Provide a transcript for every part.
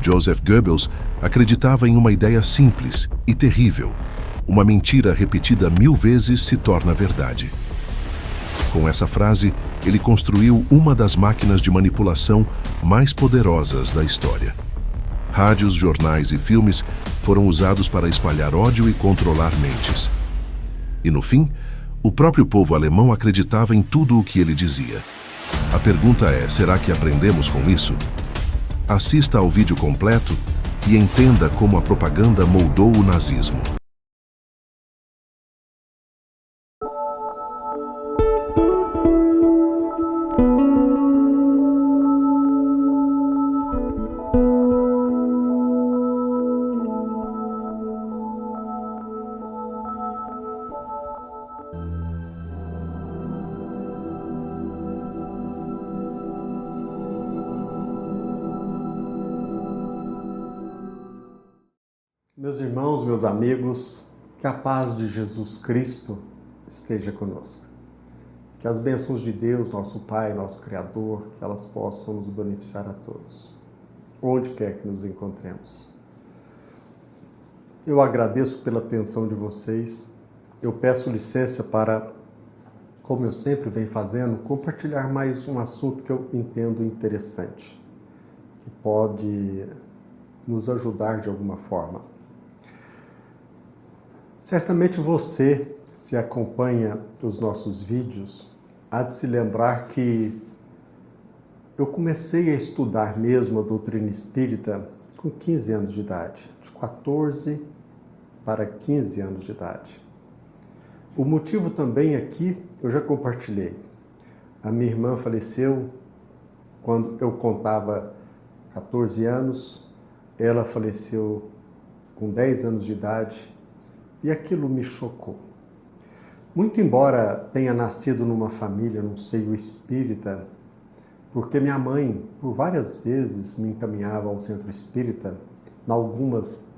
Joseph Goebbels acreditava em uma ideia simples e terrível. Uma mentira repetida 1000 vezes se torna verdade. Com essa frase, ele construiu uma das máquinas de manipulação mais poderosas da história. Rádios, jornais e filmes foram usados para espalhar ódio e controlar mentes. E no fim, o próprio povo alemão acreditava em tudo o que ele dizia. A pergunta é, será que aprendemos com isso? Assista ao vídeo completo e entenda como a propaganda moldou o nazismo. Meus irmãos, meus amigos, que a paz de Jesus Cristo esteja conosco. Que as bênçãos de Deus, nosso Pai, nosso Criador, que elas possam nos beneficiar a todos, onde quer que nos encontremos. Eu agradeço pela atenção de vocês. Eu peço licença para, como eu sempre venho fazendo, compartilhar mais um assunto que eu entendo interessante, que pode nos ajudar de alguma forma. Certamente você, se acompanha os nossos vídeos, há de se lembrar que eu comecei a estudar mesmo a doutrina espírita com 15 anos de idade, de 14 para 15 anos de idade. O motivo também aqui eu já compartilhei. A minha irmã faleceu quando eu contava 14 anos, ela faleceu com 10 anos de idade. E aquilo me chocou. Muito embora tenha nascido numa família, num seio espírita, porque minha mãe, por várias vezes, me encaminhava ao centro espírita, algumas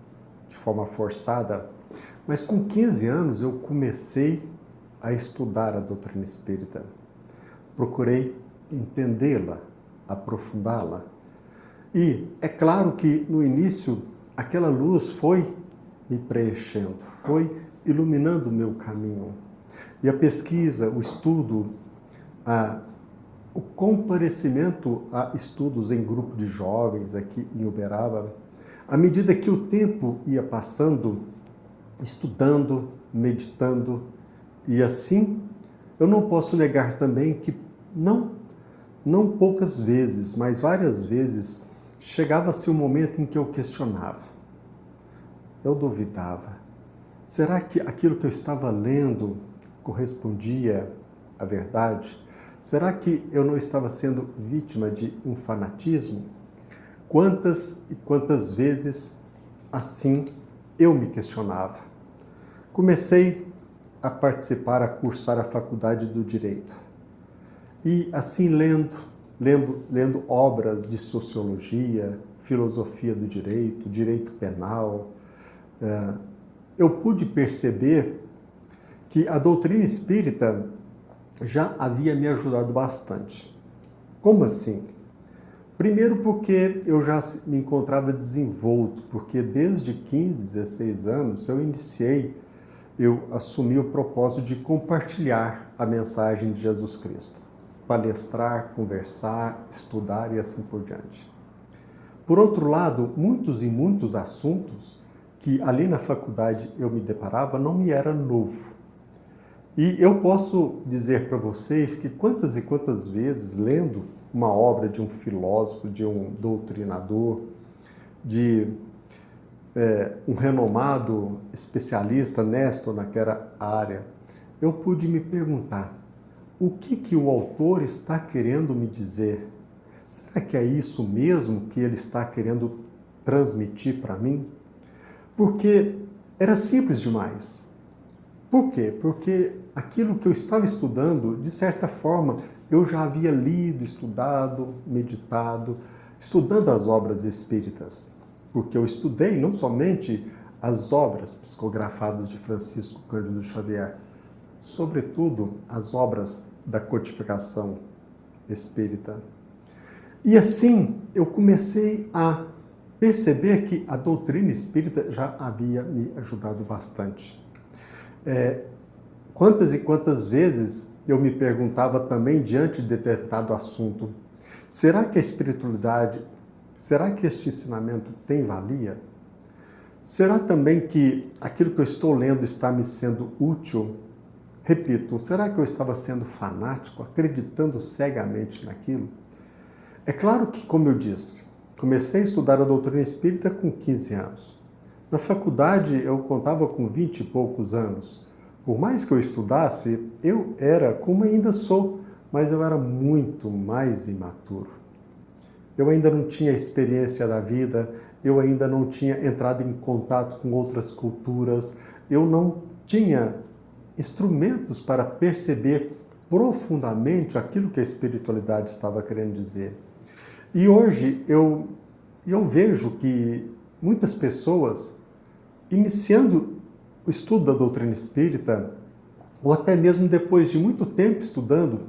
de forma forçada, mas com 15 anos eu comecei a estudar a doutrina espírita. Procurei entendê-la, aprofundá-la. E é claro que no início aquela luz foi me preenchendo, foi iluminando o meu caminho. E a pesquisa, o estudo, o comparecimento a estudos em grupo de jovens aqui em Uberaba, à medida que o tempo ia passando, estudando, meditando, e assim, eu não posso negar também que não poucas vezes, mas várias vezes, chegava-se um momento em que eu questionava. Eu duvidava. Será que aquilo que eu estava lendo correspondia à verdade? Será que eu não estava sendo vítima de um fanatismo? Quantas e quantas vezes assim eu me questionava? Comecei a participar, a cursar a faculdade do Direito. E assim lendo obras de sociologia, filosofia do direito, direito penal, eu pude perceber que a doutrina espírita já havia me ajudado bastante. Como assim? Primeiro porque eu já me encontrava desenvolto, porque desde 15, 16 anos eu assumi o propósito de compartilhar a mensagem de Jesus Cristo. Palestrar, conversar, estudar e assim por diante. Por outro lado, muitos assuntos que ali na faculdade eu me deparava não me era novo. E eu posso dizer para vocês que quantas e quantas vezes, lendo uma obra de um filósofo, de um doutrinador, de um renomado especialista, Néstor, naquela área, eu pude me perguntar, o que o autor está querendo me dizer? Será que é isso mesmo que ele está querendo transmitir para mim? Porque era simples demais. Por quê? Porque aquilo que eu estava estudando, de certa forma, eu já havia lido, estudado, meditado, estudando as obras espíritas. Porque eu estudei não somente as obras psicografadas de Francisco Cândido Xavier, sobretudo as obras da codificação espírita. E assim eu comecei a perceber que a doutrina espírita já havia me ajudado bastante. Quantas e quantas vezes eu me perguntava também diante de determinado assunto, será que a espiritualidade, será que este ensinamento tem valia? Será também que aquilo que eu estou lendo está me sendo útil? Repito, será que eu estava sendo fanático, acreditando cegamente naquilo? É claro que, como eu disse, comecei a estudar a doutrina espírita com 15 anos. Na faculdade eu contava com 20 e poucos anos. Por mais que eu estudasse, eu era, como ainda sou, mas eu era muito mais imaturo. Eu ainda não tinha experiência da vida, eu ainda não tinha entrado em contato com outras culturas, eu não tinha instrumentos para perceber profundamente aquilo que a espiritualidade estava querendo dizer. E hoje eu vejo que muitas pessoas, iniciando o estudo da doutrina espírita, ou até mesmo depois de muito tempo estudando,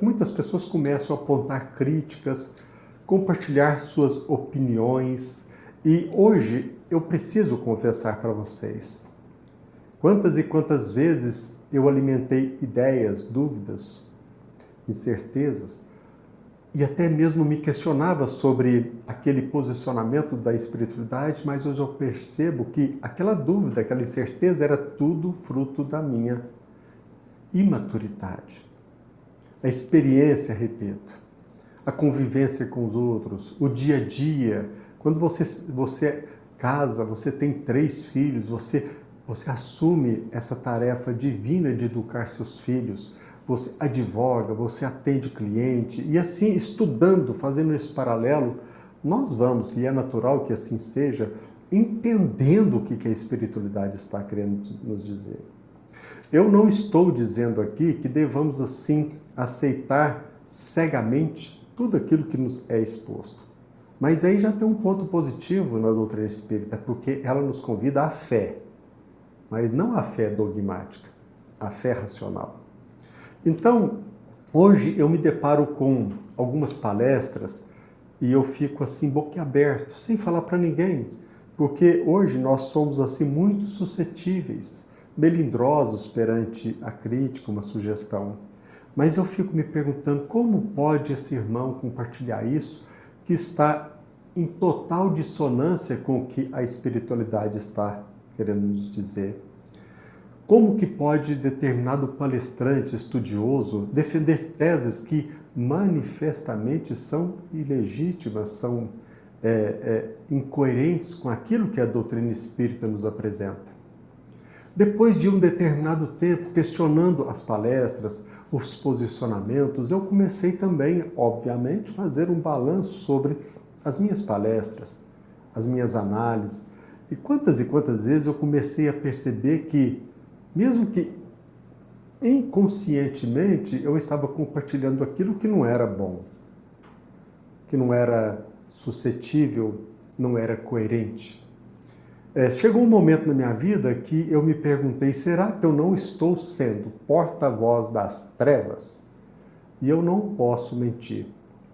muitas pessoas começam a apontar críticas, compartilhar suas opiniões. E hoje eu preciso confessar para vocês, quantas e quantas vezes eu alimentei ideias, dúvidas, incertezas, e até mesmo me questionava sobre aquele posicionamento da espiritualidade, mas hoje eu percebo que aquela dúvida, aquela incerteza era tudo fruto da minha imaturidade. A experiência, repito, a convivência com os outros, o dia a dia. Quando você casa, você tem 3 filhos, você assume essa tarefa divina de educar seus filhos, você advoga, você atende cliente, e assim, estudando, fazendo esse paralelo, nós vamos, e é natural que assim seja, entendendo o que a espiritualidade está querendo nos dizer. Eu não estou dizendo aqui que devamos, assim, aceitar cegamente tudo aquilo que nos é exposto. Mas aí já tem um ponto positivo na doutrina espírita, porque ela nos convida à fé, mas não a fé dogmática, a fé racional. Então, hoje eu me deparo com algumas palestras e eu fico assim boquiaberto, sem falar para ninguém, porque hoje nós somos assim muito suscetíveis, melindrosos perante a crítica, uma sugestão. Mas eu fico me perguntando como pode esse irmão compartilhar isso que está em total dissonância com o que a espiritualidade está querendo nos dizer. Como que pode determinado palestrante, estudioso, defender teses que manifestamente são ilegítimas, são incoerentes com aquilo que a doutrina espírita nos apresenta? Depois de um determinado tempo questionando as palestras, os posicionamentos, eu comecei também, obviamente, a fazer um balanço sobre as minhas palestras, as minhas análises. E quantas vezes eu comecei a perceber que, mesmo que inconscientemente, eu estava compartilhando aquilo que não era bom, que não era suscetível, não era coerente. Chegou um momento na minha vida que eu me perguntei, será que eu não estou sendo porta-voz das trevas? E eu não posso mentir.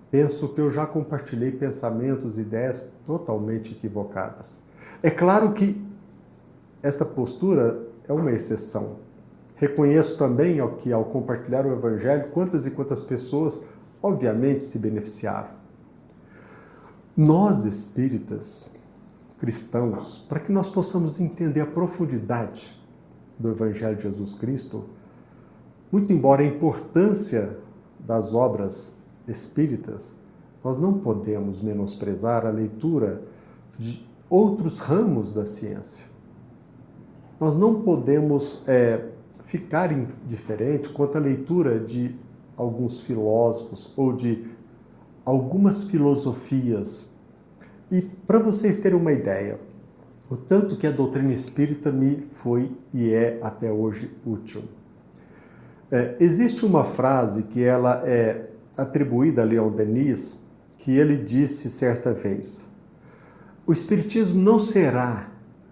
Penso que eu já compartilhei pensamentos e ideias totalmente equivocadas. É claro que esta postura é uma exceção. Reconheço também que ao compartilhar o Evangelho, quantas e quantas pessoas, obviamente, se beneficiaram. Nós, espíritas, cristãos, para que nós possamos entender a profundidade do Evangelho de Jesus Cristo, muito embora a importância das obras espíritas, nós não podemos menosprezar a leitura de outros ramos da ciência. Nós não podemos ficar indiferente quanto à leitura de alguns filósofos ou de algumas filosofias. E para vocês terem uma ideia, o tanto que a doutrina espírita me foi e é até hoje útil. Existe uma frase que ela é atribuída a Leon Denis, que ele disse certa vez: o espiritismo não será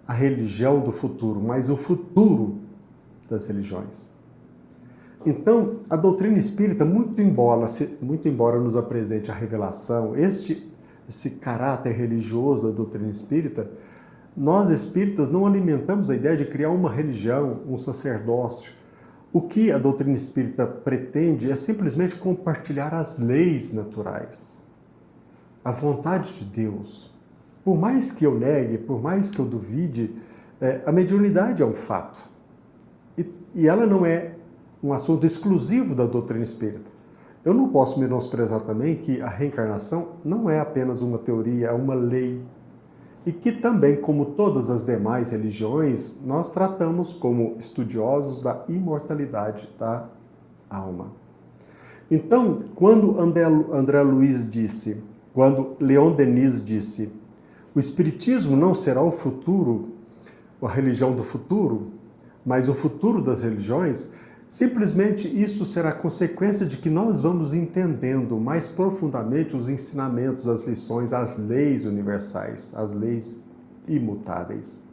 a religião do futuro, mas o futuro das religiões. Então, a doutrina espírita, muito embora nos apresente a revelação, esse caráter religioso da doutrina espírita, nós espíritas não alimentamos a ideia de criar uma religião, um sacerdócio. O que a doutrina espírita pretende é simplesmente compartilhar as leis naturais, a vontade de Deus. Por mais que eu negue, por mais que eu duvide, a mediunidade é um fato. E ela não é um assunto exclusivo da doutrina espírita. Eu não posso menosprezar também que a reencarnação não é apenas uma teoria, é uma lei. E que também, como todas as demais religiões, nós tratamos como estudiosos da imortalidade da alma. Então, quando André Luiz disse, quando Leon Denis disse, o Espiritismo não será o futuro, a religião do futuro, mas o futuro das religiões, simplesmente isso será consequência de que nós vamos entendendo mais profundamente os ensinamentos, as lições, as leis universais, as leis imutáveis.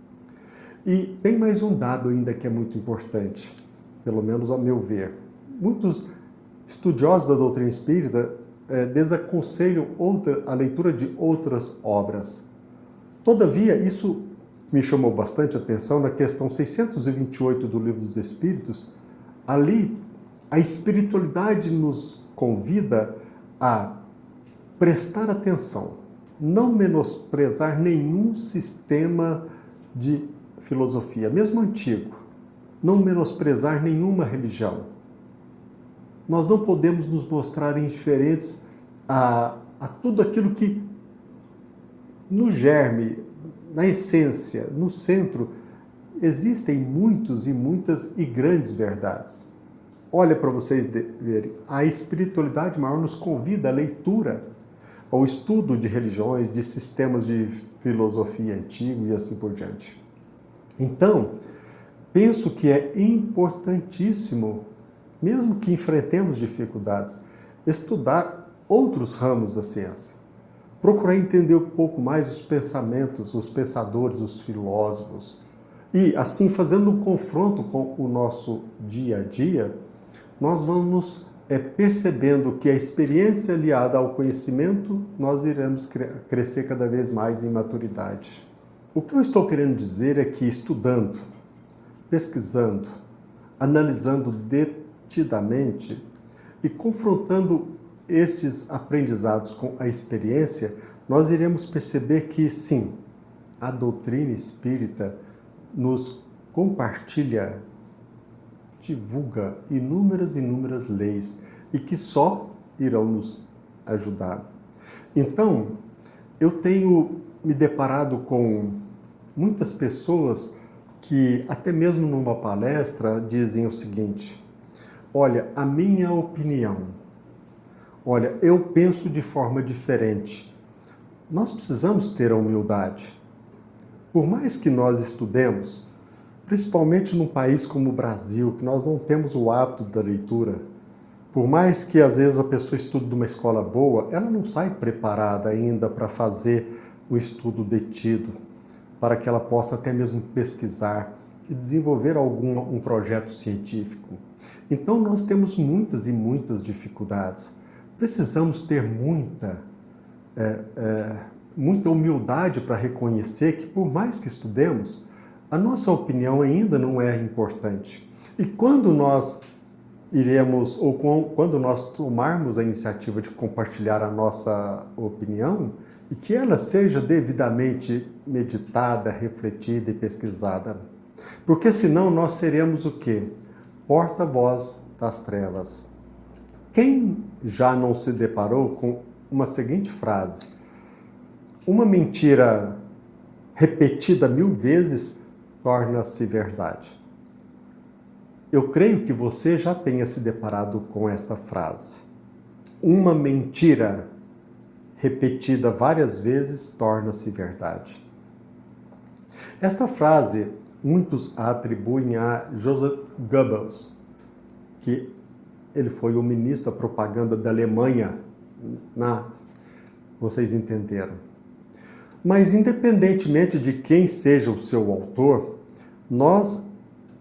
E tem mais um dado ainda que é muito importante, pelo menos ao meu ver. Muitos estudiosos da doutrina espírita desaconselham a leitura de outras obras. Todavia, isso me chamou bastante atenção na questão 628 do Livro dos Espíritos. Ali, a espiritualidade nos convida a prestar atenção, não menosprezar nenhum sistema de filosofia, mesmo antigo, não menosprezar nenhuma religião. Nós não podemos nos mostrar indiferentes a tudo aquilo que, no germe, na essência, no centro, existem muitos e muitas e grandes verdades. Olha para vocês verem, a espiritualidade maior nos convida à leitura, ao estudo de religiões, de sistemas de filosofia antigo e assim por diante. Então, penso que é importantíssimo, mesmo que enfrentemos dificuldades, estudar outros ramos da ciência. Procurar entender um pouco mais os pensamentos, os pensadores, os filósofos. E, assim, fazendo um confronto com o nosso dia a dia, nós vamos percebendo que a experiência aliada ao conhecimento, nós iremos crescer cada vez mais em maturidade. O que eu estou querendo dizer é que estudando, pesquisando, analisando detidamente e confrontando estes aprendizados com a experiência, nós iremos perceber que, sim, a doutrina espírita nos compartilha, divulga inúmeras leis e que só irão nos ajudar. Então, eu tenho me deparado com muitas pessoas que, até mesmo numa palestra, dizem o seguinte: olha, a minha opinião, olha, eu penso de forma diferente. Nós precisamos ter a humildade. Por mais que nós estudemos, principalmente num país como o Brasil, que nós não temos o hábito da leitura, por mais que às vezes a pessoa estude numa escola boa, ela não sai preparada ainda para fazer o estudo detido, para que ela possa até mesmo pesquisar e desenvolver um projeto científico. Então nós temos muitas e muitas dificuldades. Precisamos ter muita humildade para reconhecer que, por mais que estudemos, a nossa opinião ainda não é importante. E quando nós quando nós tomarmos a iniciativa de compartilhar a nossa opinião, e que ela seja devidamente meditada, refletida e pesquisada. Porque senão nós seremos o quê? Porta-voz das trevas. Quem já não se deparou com uma seguinte frase: uma mentira repetida 1000 vezes torna-se verdade. Eu creio que você já tenha se deparado com esta frase. Uma mentira repetida várias vezes torna-se verdade. Esta frase, muitos a atribuem a Joseph Goebbels, que ele foi o ministro da propaganda da Alemanha, vocês entenderam. Mas independentemente de quem seja o seu autor, nós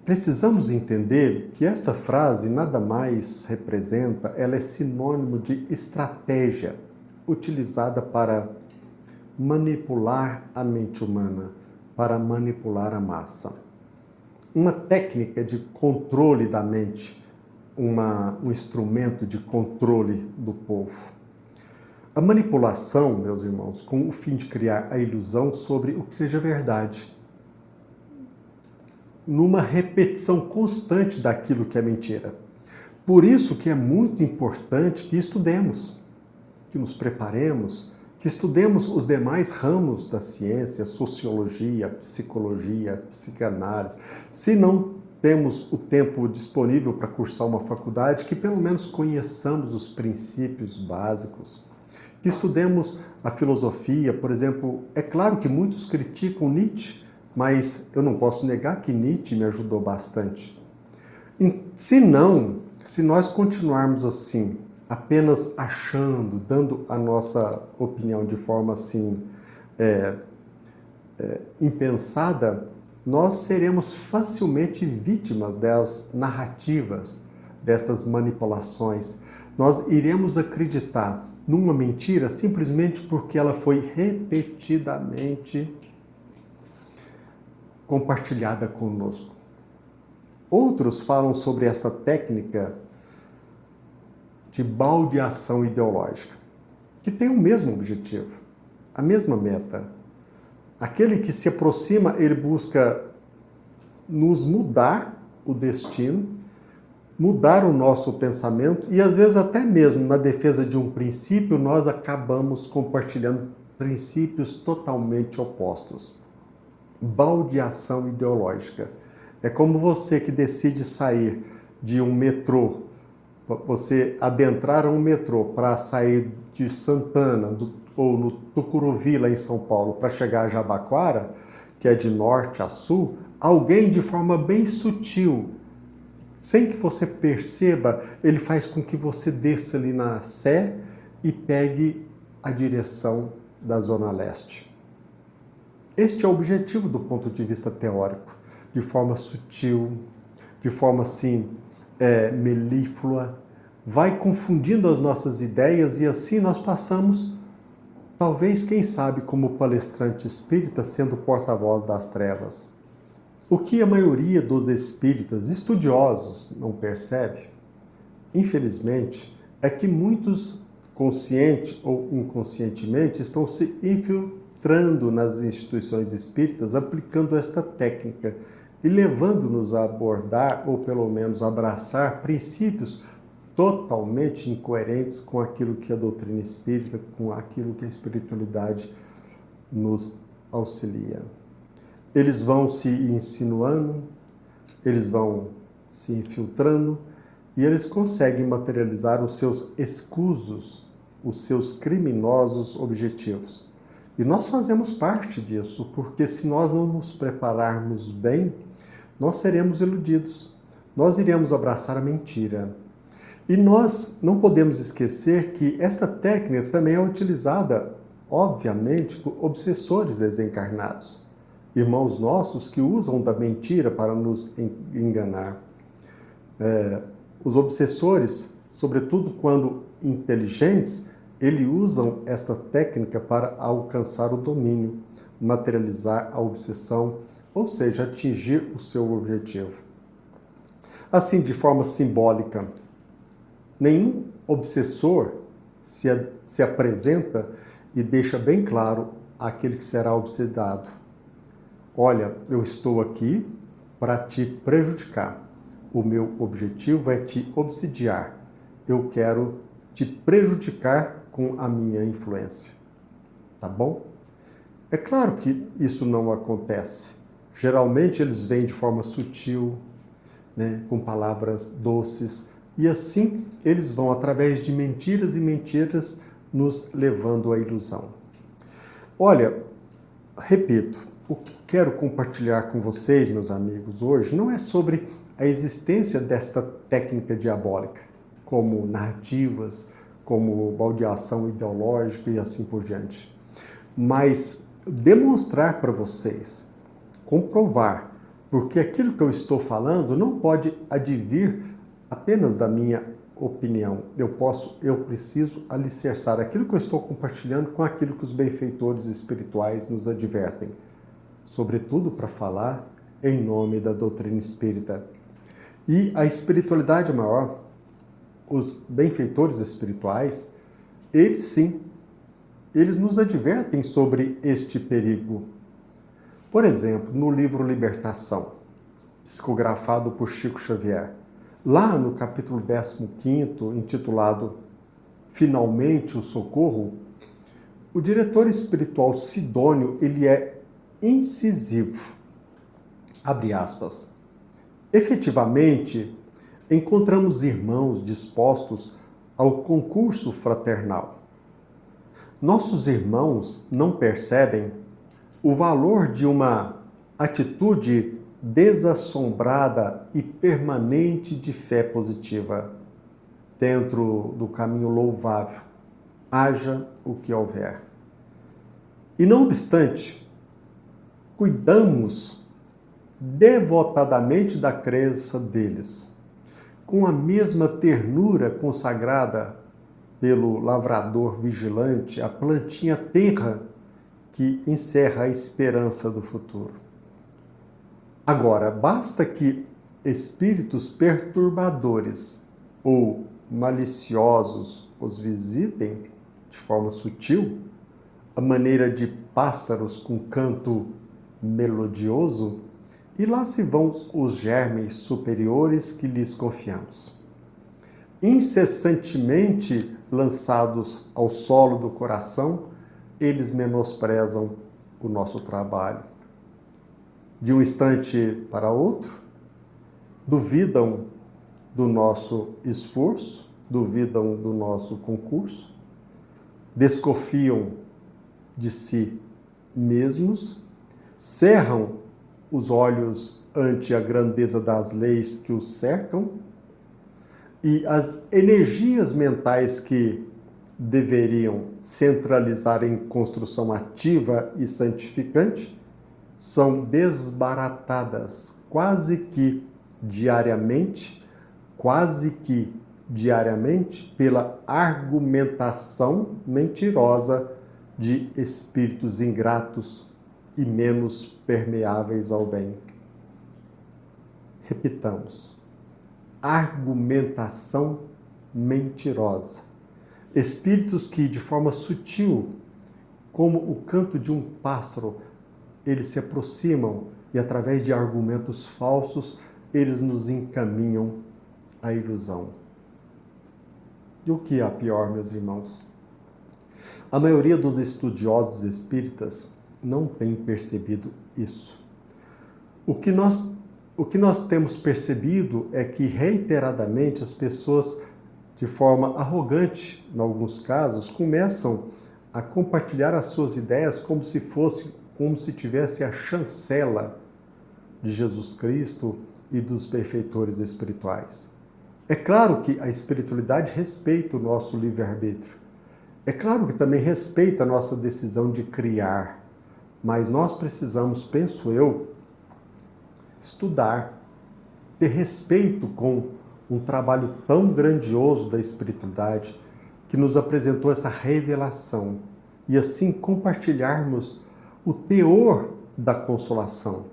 precisamos entender que esta frase nada mais representa, ela é sinônimo de estratégia utilizada para manipular a mente humana, para manipular a massa. Uma técnica de controle da mente, um instrumento de controle do povo. A manipulação, meus irmãos, com o fim de criar a ilusão sobre o que seja verdade, numa repetição constante daquilo que é mentira. Por isso que é muito importante que estudemos, que nos preparemos, que estudemos os demais ramos da ciência, sociologia, psicologia, psicanálise. Se não temos o tempo disponível para cursar uma faculdade, que pelo menos conheçamos os princípios básicos, que estudemos a filosofia, por exemplo. É claro que muitos criticam Nietzsche, mas eu não posso negar que Nietzsche me ajudou bastante. Se nós continuarmos assim, apenas achando, dando a nossa opinião de forma assim, impensada, nós seremos facilmente vítimas das narrativas, destas manipulações. Nós iremos acreditar numa mentira simplesmente porque ela foi repetidamente compartilhada conosco. Outros falam sobre esta técnica de baldeação ideológica, que tem o mesmo objetivo, a mesma meta. Aquele que se aproxima, ele busca nos mudar o destino, mudar o nosso pensamento e às vezes até mesmo na defesa de um princípio nós acabamos compartilhando princípios totalmente opostos. Baldeação ideológica. É como você que decide sair de um metrô, você adentrar um metrô para sair de Santana ou no Tucuruvi, lá em São Paulo, para chegar a Jabaquara, que é de norte a sul, alguém de forma bem sutil, sem que você perceba, ele faz com que você desça ali na Sé e pegue a direção da Zona Leste. Este é o objetivo do ponto de vista teórico, de forma sutil, de forma assim, melíflua, vai confundindo as nossas ideias e assim nós passamos, talvez, quem sabe, como palestrante espírita, sendo porta-voz das trevas. O que a maioria dos espíritas estudiosos não percebe, infelizmente, é que muitos, consciente ou inconscientemente, estão se infiltrando nas instituições espíritas, aplicando esta técnica e levando-nos a abordar, ou pelo menos abraçar, princípios totalmente incoerentes com aquilo que a doutrina espírita, com aquilo que a espiritualidade nos auxilia. Eles vão se insinuando, eles vão se infiltrando e eles conseguem materializar os seus escusos, os seus criminosos objetivos. E nós fazemos parte disso, porque se nós não nos prepararmos bem, nós seremos iludidos, nós iremos abraçar a mentira. E nós não podemos esquecer que esta técnica também é utilizada, obviamente, por obsessores desencarnados. Irmãos nossos que usam da mentira para nos enganar. Os obsessores, sobretudo quando inteligentes, eles usam esta técnica para alcançar o domínio, materializar a obsessão, ou seja, atingir o seu objetivo. Assim, de forma simbólica, nenhum obsessor se apresenta e deixa bem claro àquele que será obsedado: olha, eu estou aqui para te prejudicar. O meu objetivo é te obsidiar. Eu quero te prejudicar com a minha influência. Tá bom? É claro que isso não acontece. Geralmente eles vêm de forma sutil, né, com palavras doces, e assim eles vão, através de mentiras e mentiras, nos levando à ilusão. Olha, repito, o que quero compartilhar com vocês, meus amigos, hoje, não é sobre a existência desta técnica diabólica, como narrativas, como baldeação ideológica e assim por diante, mas demonstrar para vocês, comprovar, porque aquilo que eu estou falando não pode advir apenas da minha opinião. Eu preciso alicerçar aquilo que eu estou compartilhando com aquilo que os benfeitores espirituais nos advertem, sobretudo para falar em nome da doutrina espírita. E a espiritualidade maior, os benfeitores espirituais, eles sim, eles nos advertem sobre este perigo. Por exemplo, no livro Libertação, psicografado por Chico Xavier, lá no capítulo 15º, intitulado Finalmente o Socorro, o diretor espiritual Sidônio, ele é incisivo. Abre aspas. Efetivamente, encontramos irmãos dispostos ao concurso fraternal. Nossos irmãos não percebem o valor de uma atitude desassombrada e permanente de fé positiva, dentro do caminho louvável, haja o que houver. E não obstante, cuidamos devotadamente da crença deles, com a mesma ternura consagrada pelo lavrador vigilante, a plantinha tenra que encerra a esperança do futuro. Agora, basta que espíritos perturbadores ou maliciosos os visitem de forma sutil, à maneira de pássaros com canto melodioso, e lá se vão os germes superiores que lhes confiamos. Incessantemente lançados ao solo do coração, eles menosprezam o nosso trabalho. De um instante para outro, duvidam do nosso esforço, duvidam do nosso concurso, desconfiam de si mesmos, cerram os olhos ante a grandeza das leis que os cercam e as energias mentais que deveriam centralizar em construção ativa e santificante são desbaratadas quase que diariamente pela argumentação mentirosa de espíritos ingratos e menos permeáveis ao bem. Repitamos, argumentação mentirosa. Espíritos que, de forma sutil, como o canto de um pássaro, eles se aproximam e, através de argumentos falsos, eles nos encaminham à ilusão. E o que é pior, meus irmãos? A maioria dos estudiosos espíritas não tem percebido isso. O que nós temos percebido é que, reiteradamente, as pessoas, de forma arrogante, em alguns casos, começam a compartilhar as suas ideias como se tivesse a chancela de Jesus Cristo e dos benfeitores espirituais. É claro que a espiritualidade respeita o nosso livre-arbítrio. É claro que também respeita a nossa decisão de criar. Mas nós precisamos, penso eu, estudar, ter respeito com um trabalho tão grandioso da espiritualidade que nos apresentou essa revelação e assim compartilharmos o teor da consolação,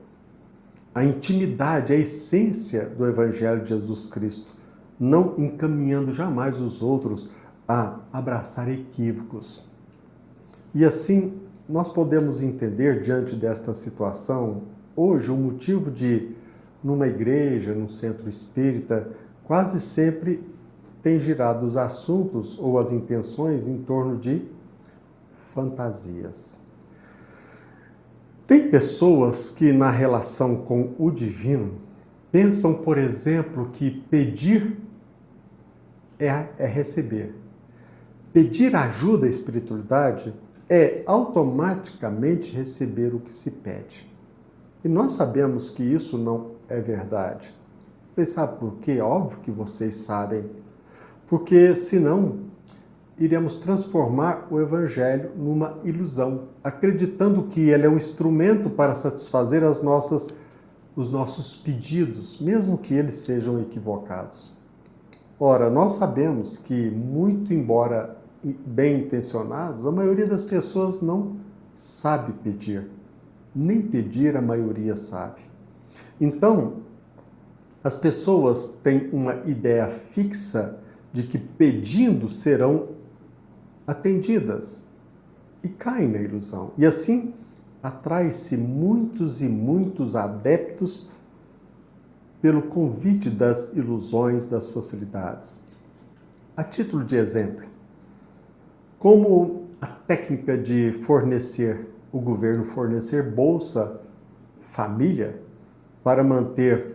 a intimidade, a essência do Evangelho de Jesus Cristo, não encaminhando jamais os outros a abraçar equívocos. E assim, nós podemos entender, diante desta situação, hoje, o motivo de, numa igreja, num centro espírita, quase sempre tem girado os assuntos ou as intenções em torno de fantasias. Tem pessoas que, na relação com o divino, pensam, por exemplo, que pedir é receber. Pedir ajuda à espiritualidade é automaticamente receber o que se pede. E nós sabemos que isso não é verdade. Vocês sabem por quê? Óbvio que vocês sabem. Porque, senão, iremos transformar o Evangelho numa ilusão, acreditando que ele é um instrumento para satisfazer os nossos pedidos, mesmo que eles sejam equivocados. Ora, nós sabemos que, muito embora bem intencionados, a maioria das pessoas não sabe pedir. Nem pedir a maioria sabe. Então, as pessoas têm uma ideia fixa de que pedindo serão atendidas e caem na ilusão. E assim, atrai-se muitos e muitos adeptos pelo convite das ilusões, das facilidades. A título de exemplo, como a técnica de o governo fornecer Bolsa Família para manter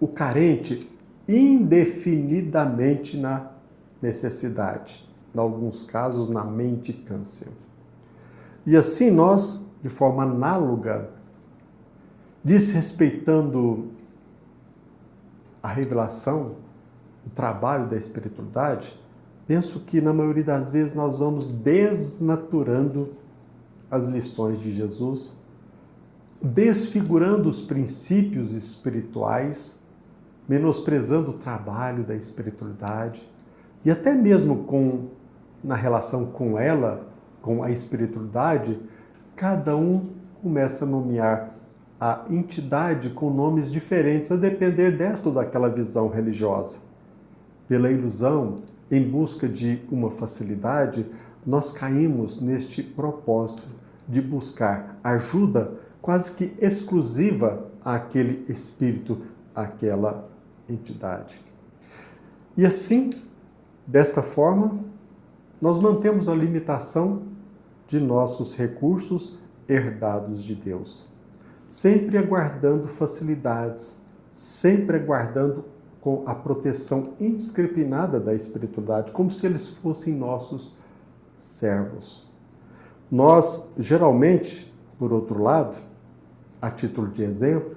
o carente indefinidamente na necessidade, em alguns casos na mendicância. E assim nós, de forma análoga, desrespeitando a revelação, o trabalho da espiritualidade, penso que na maioria das vezes nós vamos desnaturando as lições de Jesus, desfigurando os princípios espirituais, menosprezando o trabalho da espiritualidade e até mesmo na relação com ela, com a espiritualidade, cada um começa a nomear a entidade com nomes diferentes a depender desta ou daquela visão religiosa. Pela ilusão, em busca de uma facilidade, nós caímos neste propósito de buscar ajuda quase que exclusiva àquele espírito, àquela entidade. E assim, desta forma, nós mantemos a limitação de nossos recursos herdados de Deus, sempre aguardando facilidades, sempre aguardando com a proteção indiscriminada da espiritualidade, como se eles fossem nossos servos. Nós, geralmente, por outro lado, a título de exemplo,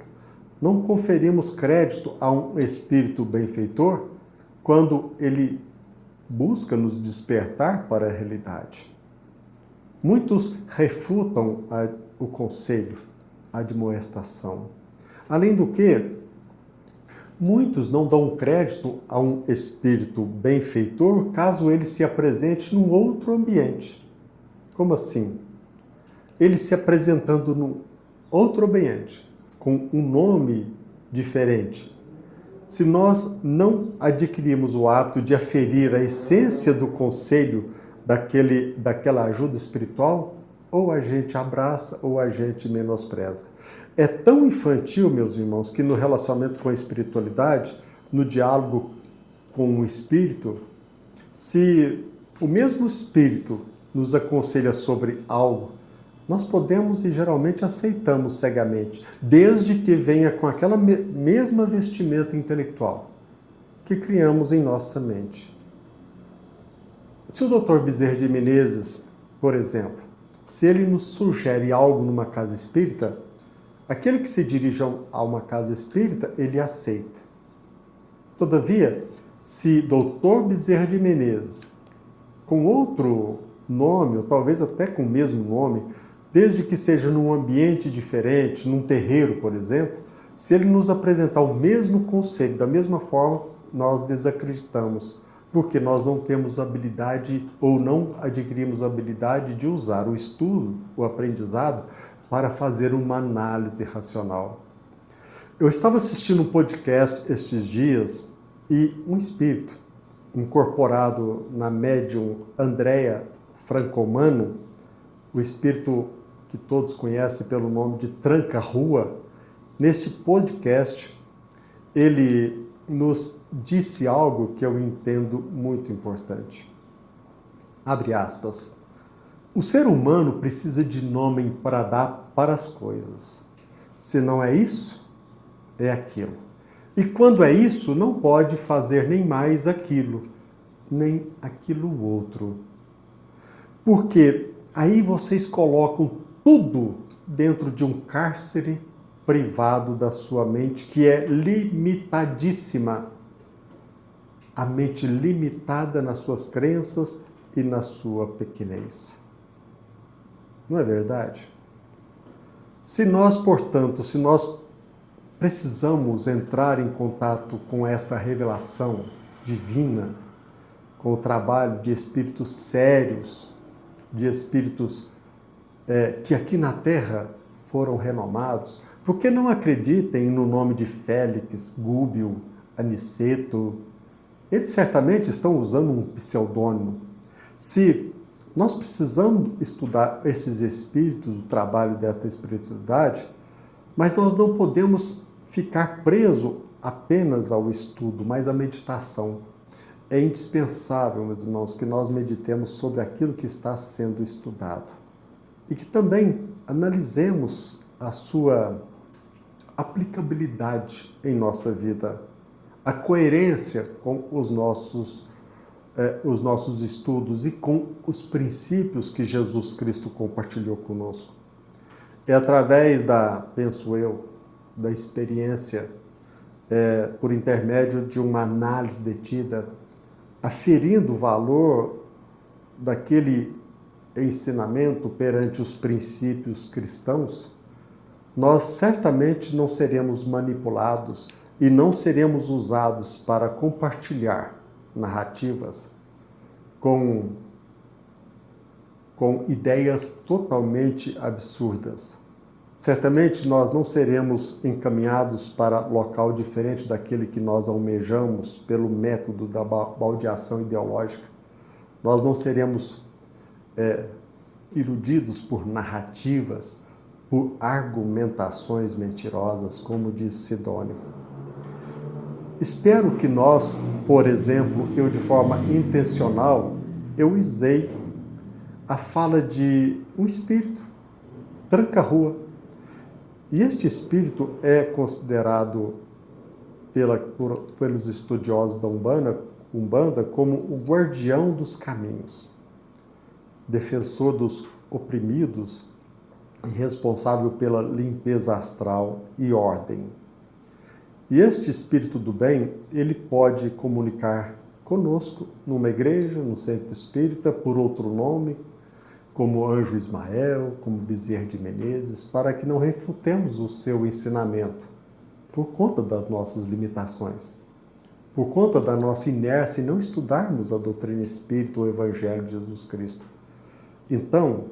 não conferimos crédito a um espírito benfeitor quando ele busca nos despertar para a realidade. Muitos refutam o conselho, a admoestação. Além do que, muitos não dão crédito a um espírito benfeitor caso ele se apresente num outro ambiente. Como assim? Ele se apresentando num outro ambiente, com um nome diferente. Se nós não adquirirmos o hábito de aferir a essência do conselho daquela ajuda espiritual, ou a gente abraça ou a gente menospreza. É tão infantil, meus irmãos, que no relacionamento com a espiritualidade, no diálogo com o espírito, se o mesmo espírito nos aconselha sobre algo, nós podemos e geralmente aceitamos cegamente, desde que venha com aquela mesma vestimenta intelectual que criamos em nossa mente. Se o Dr. Bezerra de Menezes, por exemplo, se ele nos sugere algo numa casa espírita, aquele que se dirige a uma casa espírita, ele aceita. Todavia, se Dr. Bezerra de Menezes, com outro nome, ou talvez até com o mesmo nome, desde que seja num ambiente diferente, num terreiro, por exemplo, se ele nos apresentar o mesmo conceito, da mesma forma, nós desacreditamos, porque nós não temos habilidade ou não adquirimos habilidade de usar o estudo, o aprendizado, para fazer uma análise racional. Eu estava assistindo um podcast estes dias e um espírito incorporado na médium Andrea Francomano, o espírito que todos conhecem pelo nome de Tranca-Rua, neste podcast ele nos disse algo que eu entendo muito importante. Abre aspas. O ser humano precisa de nome para dar para as coisas. Se não é isso, é aquilo. E quando é isso, não pode fazer nem mais aquilo, nem aquilo outro. Porque aí vocês colocam tudo dentro de um cárcere privado da sua mente, que é limitadíssima. A mente limitada nas suas crenças e na sua pequenez. Não é verdade? Se nós, portanto, precisamos entrar em contato com esta revelação divina, com o trabalho de espíritos sérios, de espíritos que aqui na Terra foram renomados, por que não acreditem no nome de Félix, Gúbio, Aniceto? Eles certamente estão usando um pseudônimo. Se nós precisamos estudar esses espíritos, o trabalho desta espiritualidade, mas nós não podemos ficar presos apenas ao estudo, mas à meditação. É indispensável, meus irmãos, que nós meditemos sobre aquilo que está sendo estudado e que também analisemos a sua aplicabilidade em nossa vida, a coerência com os nossos estudos e com os princípios que Jesus Cristo compartilhou conosco. É através penso eu, da experiência, por intermédio de uma análise detida, aferindo o valor daquele ensinamento perante os princípios cristãos, nós certamente não seremos manipulados e não seremos usados para compartilhar narrativas com ideias totalmente absurdas. Certamente nós não seremos encaminhados para local diferente daquele que nós almejamos pelo método da baldeação ideológica. Nós não seremos iludidos por narrativas, por argumentações mentirosas, como diz Sidônio. Espero que nós, por exemplo, eu de forma intencional, eu usei a fala de um espírito, tranca-rua. E este espírito é considerado pelos estudiosos da Umbanda como o guardião dos caminhos, defensor dos oprimidos e responsável pela limpeza astral e ordem. E este espírito do bem, ele pode comunicar conosco numa igreja, no centro espírita, por outro nome, como Anjo Ismael, como Bezerra de Menezes, para que não refutemos o seu ensinamento, por conta das nossas limitações, por conta da nossa inércia em não estudarmos a doutrina espírita, o Evangelho de Jesus Cristo. Então,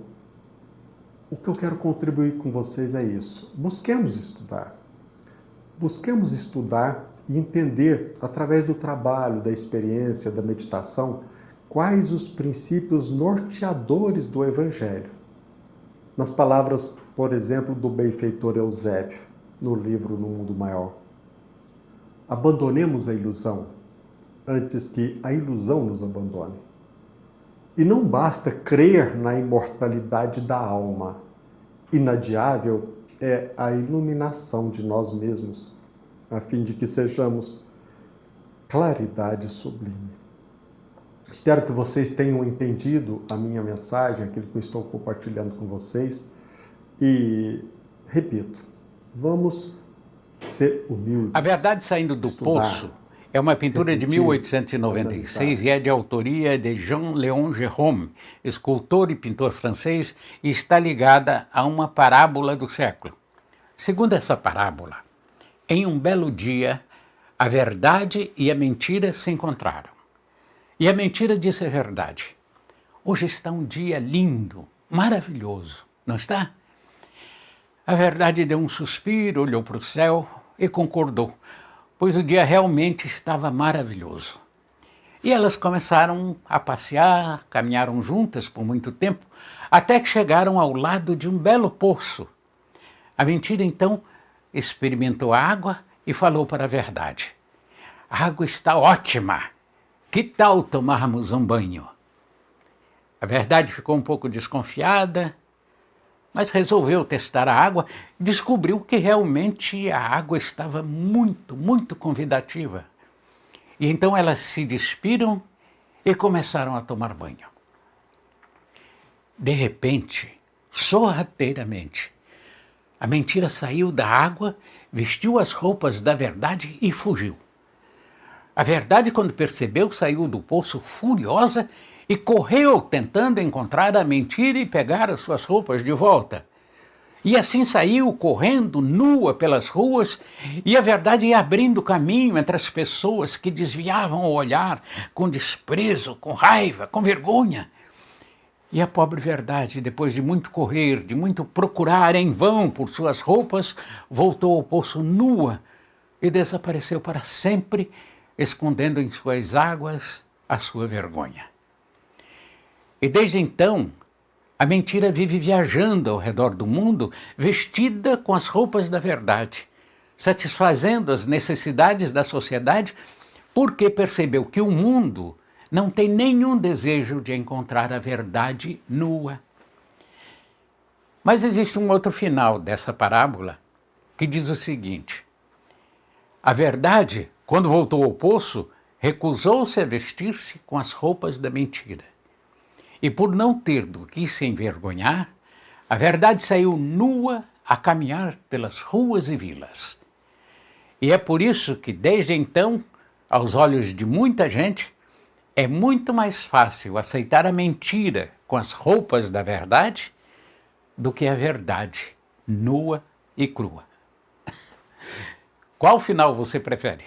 o que eu quero contribuir com vocês é isso. Busquemos estudar e entender, através do trabalho, da experiência, da meditação, quais os princípios norteadores do Evangelho. Nas palavras, por exemplo, do benfeitor Eusébio, no livro No Mundo Maior. Abandonemos a ilusão, antes que a ilusão nos abandone. E não basta crer na imortalidade da alma. Inadiável é a iluminação de nós mesmos, a fim de que sejamos claridade sublime. Espero que vocês tenham entendido a minha mensagem, aquilo que eu estou compartilhando com vocês. E, repito, vamos ser humildes. A Verdade Saindo do Poço é uma pintura de 1896 e é de autoria de Jean-Léon Gérôme, escultor e pintor francês, e está ligada a uma parábola do século. Segundo essa parábola, em um belo dia, a verdade e a mentira se encontraram. E a mentira disse a verdade: hoje está um dia lindo, maravilhoso, não está? A verdade deu um suspiro, olhou para o céu e concordou, pois o dia realmente estava maravilhoso. E elas começaram a passear, caminharam juntas por muito tempo, até que chegaram ao lado de um belo poço. A mentira, então, experimentou a água e falou para a verdade: a água está ótima, que tal tomarmos um banho? A verdade ficou um pouco desconfiada, mas resolveu testar a água e descobriu que realmente a água estava muito, muito convidativa. E então elas se despiram e começaram a tomar banho. De repente, sorrateiramente, a mentira saiu da água, vestiu as roupas da verdade e fugiu. A verdade, quando percebeu, saiu do poço furiosa e correu tentando encontrar a mentira e pegar as suas roupas de volta. E assim saiu correndo nua pelas ruas, e a verdade ia abrindo caminho entre as pessoas que desviavam o olhar com desprezo, com raiva, com vergonha. E a pobre verdade, depois de muito correr, de muito procurar em vão por suas roupas, voltou ao poço nua e desapareceu para sempre, escondendo em suas águas a sua vergonha. E desde então, a mentira vive viajando ao redor do mundo, vestida com as roupas da verdade, satisfazendo as necessidades da sociedade, porque percebeu que o mundo não tem nenhum desejo de encontrar a verdade nua. Mas existe um outro final dessa parábola que diz o seguinte: a verdade, quando voltou ao poço, recusou-se a vestir-se com as roupas da mentira. E por não ter do que se envergonhar, a verdade saiu nua a caminhar pelas ruas e vilas. E é por isso que, desde então, aos olhos de muita gente, é muito mais fácil aceitar a mentira com as roupas da verdade do que a verdade nua e crua. Qual final você prefere?